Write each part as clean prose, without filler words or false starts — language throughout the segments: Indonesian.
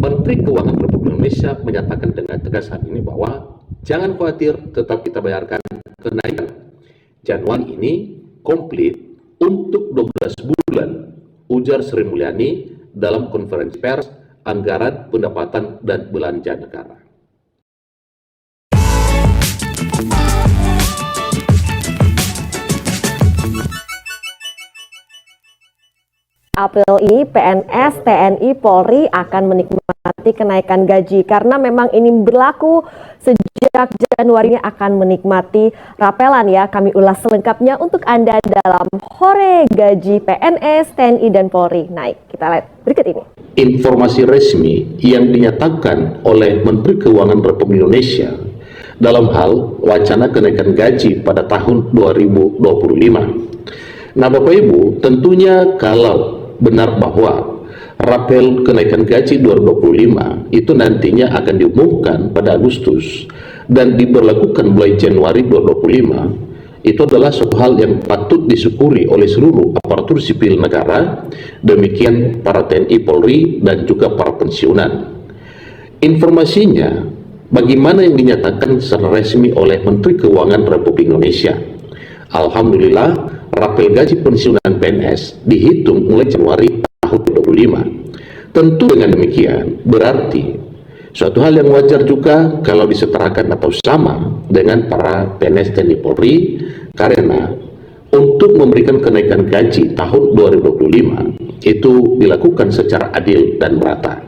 Menteri Keuangan Republik Indonesia menyatakan dengan tegas saat ini bahwa jangan khawatir, tetap kita bayarkan kenaikan Januari ini komplit untuk 12 bulan, ujar Sri Mulyani dalam konferensi pers Anggaran Pendapatan dan Belanja Negara. April ini PNS, TNI, Polri akan menikmati kenaikan gaji karena memang ini berlaku sejak Januari ini akan menikmati rapelan ya. Kami ulas selengkapnya untuk Anda dalam Hore Gaji PNS, TNI, dan Polri naik. Kita lihat berikut ini. Informasi resmi yang dinyatakan oleh Menteri Keuangan Republik Indonesia dalam hal wacana kenaikan gaji pada tahun 2025. Nah, Bapak Ibu, tentunya kalau benar bahwa rapel kenaikan gaji 2025 itu nantinya akan diumumkan pada Agustus dan diberlakukan mulai Januari 2025, itu adalah suatu hal yang patut disyukuri oleh seluruh aparatur sipil negara, demikian para TNI, Polri, dan juga para pensiunan. Informasinya, bagaimana yang dinyatakan secara resmi oleh Menteri Keuangan Republik Indonesia. Alhamdulillah, rapel gaji pensiunan PNS dihitung mulai Januari tahun 2025. Tentu dengan demikian berarti suatu hal yang wajar juga kalau disetarakan atau sama dengan para PNS TNI Polri, karena untuk memberikan kenaikan gaji tahun 2025 itu dilakukan secara adil dan merata.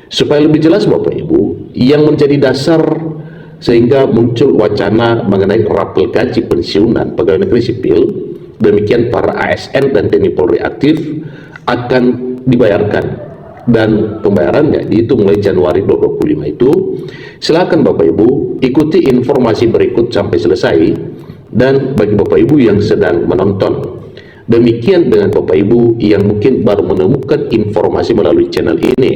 Supaya lebih jelas Bapak Ibu, yang menjadi dasar sehingga muncul wacana mengenai rapel gaji pensiunan pegawai negeri sipil, demikian para ASN dan TNI Polri aktif akan dibayarkan, dan pembayarannya dihitung mulai Januari 2025 itu. Silakan Bapak Ibu ikuti informasi berikut sampai selesai, dan bagi Bapak Ibu yang sedang menonton, demikian dengan Bapak Ibu yang mungkin baru menemukan informasi melalui channel ini,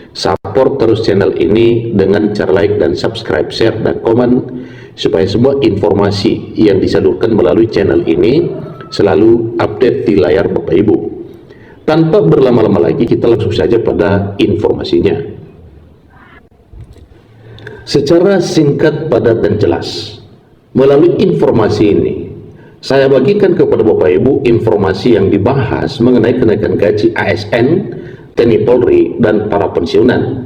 support terus channel ini dengan cara like dan subscribe, share dan komen, supaya semua informasi yang disalurkan melalui channel ini selalu update di layar Bapak Ibu. Tanpa berlama-lama lagi, kita langsung saja pada informasinya. Secara singkat, padat, dan jelas, melalui informasi ini saya bagikan kepada Bapak Ibu informasi yang dibahas mengenai kenaikan gaji ASN, TNI Polri, dan para pensiunan.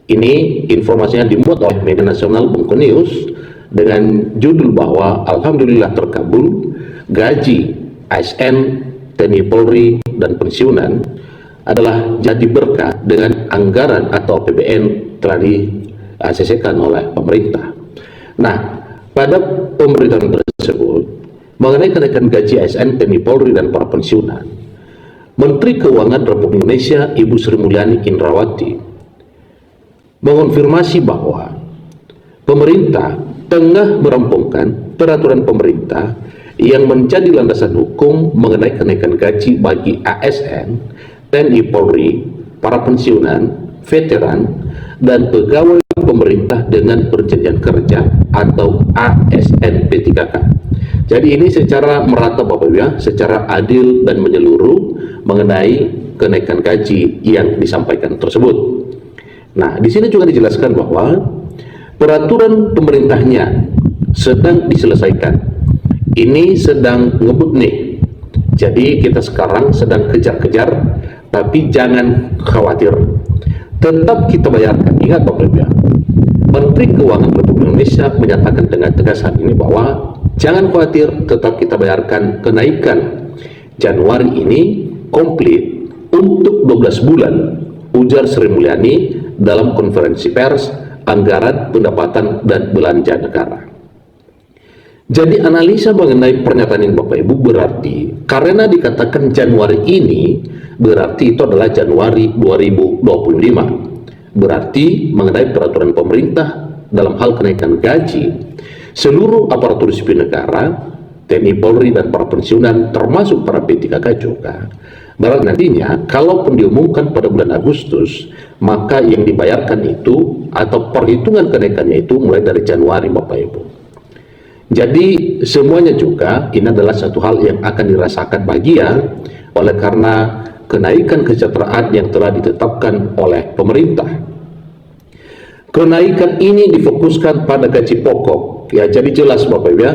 Ini informasinya dimuat oleh media nasional Bungku News dengan judul bahwa Alhamdulillah terkabul, gaji ASN, TNI Polri, dan pensiunan adalah jadi berkah dengan anggaran atau APBN telah disesikan oleh pemerintah. Nah, pada pemberitaan tersebut mengenai kenaikan gaji ASN, TNI Polri, dan para pensiunan, Menteri Keuangan Republik Indonesia Ibu Sri Mulyani Indrawati mengonfirmasi bahwa pemerintah tengah merampungkan peraturan pemerintah yang menjadi landasan hukum mengenai kenaikan gaji bagi ASN, TNI Polri, para pensiunan, veteran, dan pegawai pemerintah dengan perjanjian kerja atau ASN P3K. Jadi ini secara merata Bapak Ibu ya, secara adil dan menyeluruh mengenai kenaikan gaji yang disampaikan tersebut. Nah, di sini juga dijelaskan bahwa peraturan pemerintahnya sedang diselesaikan. Ini sedang ngebut nih. Jadi kita sekarang sedang kejar-kejar, tapi jangan khawatir. Tetap kita bayarkan. Ingat Bapak Ibu ya, Menteri Keuangan Republik Indonesia menyatakan dengan tegas saat ini bahwa jangan khawatir, tetap kita bayarkan kenaikan Januari ini komplit untuk 12 bulan, ujar Sri Mulyani dalam konferensi pers Anggaran Pendapatan dan Belanja Negara. Jadi analisa mengenai pernyataan ini Bapak Ibu berarti karena dikatakan Januari ini berarti itu adalah Januari 2025. Berarti mengenai peraturan pemerintah dalam hal kenaikan gaji seluruh aparatur sipil negara, TNI Polri, dan para pensiunan termasuk para P3K juga. Berarti nantinya kalaupun diumumkan pada bulan Agustus, maka yang dibayarkan itu atau perhitungan kenaikannya itu mulai dari Januari Bapak Ibu. Jadi semuanya juga ini adalah satu hal yang akan dirasakan bahagia oleh karena kenaikan kesejahteraan yang telah ditetapkan oleh pemerintah. Kenaikan ini difokuskan pada gaji pokok. Ya, jadi jelas Bapak Ibu ya.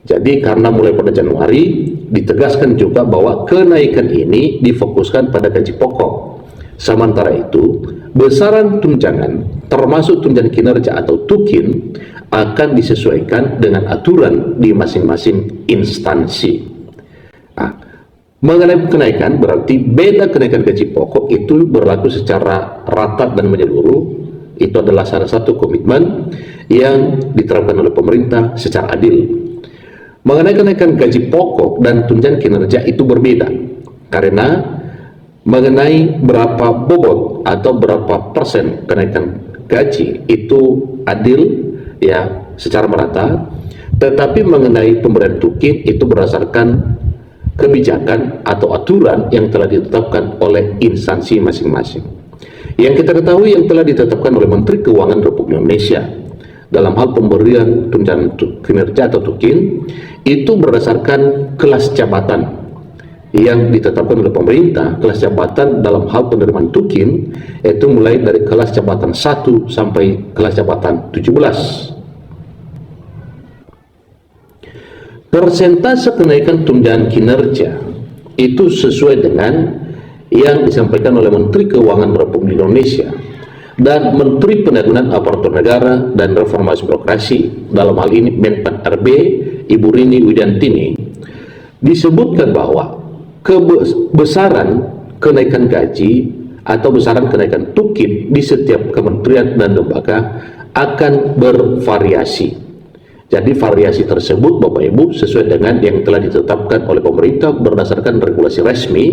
Jadi karena mulai pada Januari ditegaskan juga bahwa kenaikan ini difokuskan pada gaji pokok. Sementara itu, besaran tunjangan termasuk tunjangan kinerja atau tukin akan disesuaikan dengan aturan di masing-masing instansi. Nah, mengenai kenaikan berarti beda kenaikan gaji pokok itu berlaku secara rata dan menyeluruh. Itu adalah salah satu komitmen yang diterapkan oleh pemerintah secara adil. Mengenai kenaikan gaji pokok dan tunjangan kinerja itu berbeda, karena mengenai berapa bobot atau berapa persen kenaikan gaji itu adil ya secara merata, tetapi mengenai pemberian tukin itu berdasarkan kebijakan atau aturan yang telah ditetapkan oleh instansi masing-masing. Yang kita ketahui yang telah ditetapkan oleh Menteri Keuangan Republik Indonesia dalam hal pemberian tunjangan kinerja atau tukin itu berdasarkan kelas jabatan yang ditetapkan oleh pemerintah. Kelas jabatan dalam hal penerimaan tukin itu mulai dari kelas jabatan 1 sampai kelas jabatan 17. Persentase kenaikan tunjangan kinerja itu sesuai dengan yang disampaikan oleh Menteri Keuangan Republik Indonesia dan Menteri Pendayagunaan Aparatur Negara dan Reformasi Birokrasi, dalam hal ini Menpan RB Ibu Rini Widiantini, disebutkan bahwa besaran kenaikan gaji atau besaran kenaikan tukin di setiap kementerian dan lembaga akan bervariasi. Jadi variasi tersebut Bapak Ibu sesuai dengan yang telah ditetapkan oleh pemerintah berdasarkan regulasi resmi.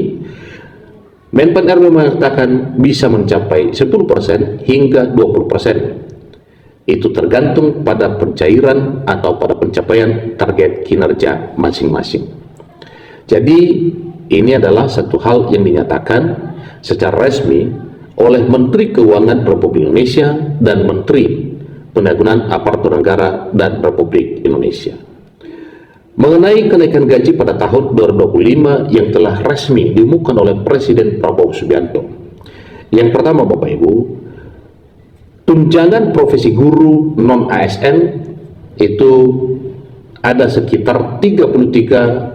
Menpan RB mengatakan bisa mencapai 10% hingga 20%. Itu tergantung pada pencairan atau pada pencapaian target kinerja masing-masing. Jadi ini adalah satu hal yang dinyatakan secara resmi oleh Menteri Keuangan Republik Indonesia dan Menteri Pendayagunaan Aparatur Negara dan Republik Indonesia. Mengenai kenaikan gaji pada tahun 2025 yang telah resmi diumumkan oleh Presiden Prabowo Subianto. Yang pertama Bapak Ibu, tunjangan profesi guru non-ASN itu ada sekitar 33,3%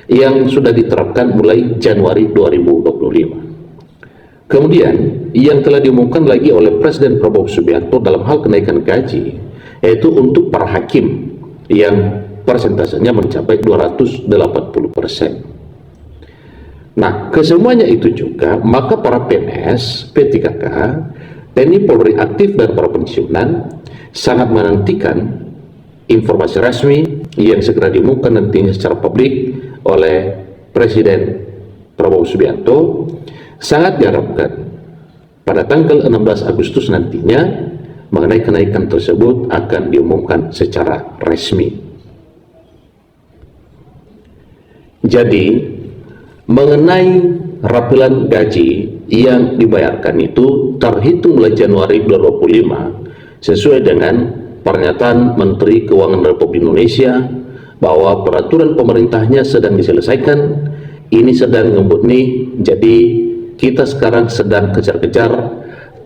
yang sudah diterapkan mulai Januari 2025. Kemudian yang telah diumumkan lagi oleh Presiden Prabowo Subianto dalam hal kenaikan gaji yaitu untuk para hakim yang persentasenya mencapai 280%. Nah, kesemuanya itu juga maka para PNS, P3K, TNI Polri aktif dan para pensiunan sangat menantikan informasi resmi yang segera diumumkan nantinya secara publik oleh Presiden Prabowo Subianto. Sangat diharapkan pada tanggal 16 Agustus nantinya mengenai kenaikan tersebut akan diumumkan secara resmi. Jadi mengenai rapilan gaji yang dibayarkan itu terhitung mulai Januari 2025 sesuai dengan pernyataan Menteri Keuangan Republik Indonesia bahwa peraturan pemerintahnya sedang diselesaikan, ini sedang ngebut nih, jadi kita sekarang sedang kejar-kejar.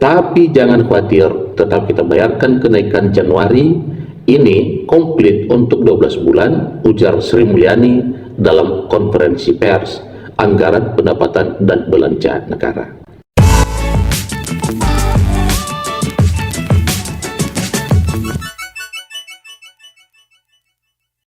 Tapi jangan khawatir, tetap kita bayarkan kenaikan Januari ini komplit untuk 12 bulan, ujar Sri Mulyani dalam konferensi pers anggaran pendapatan dan belanja negara.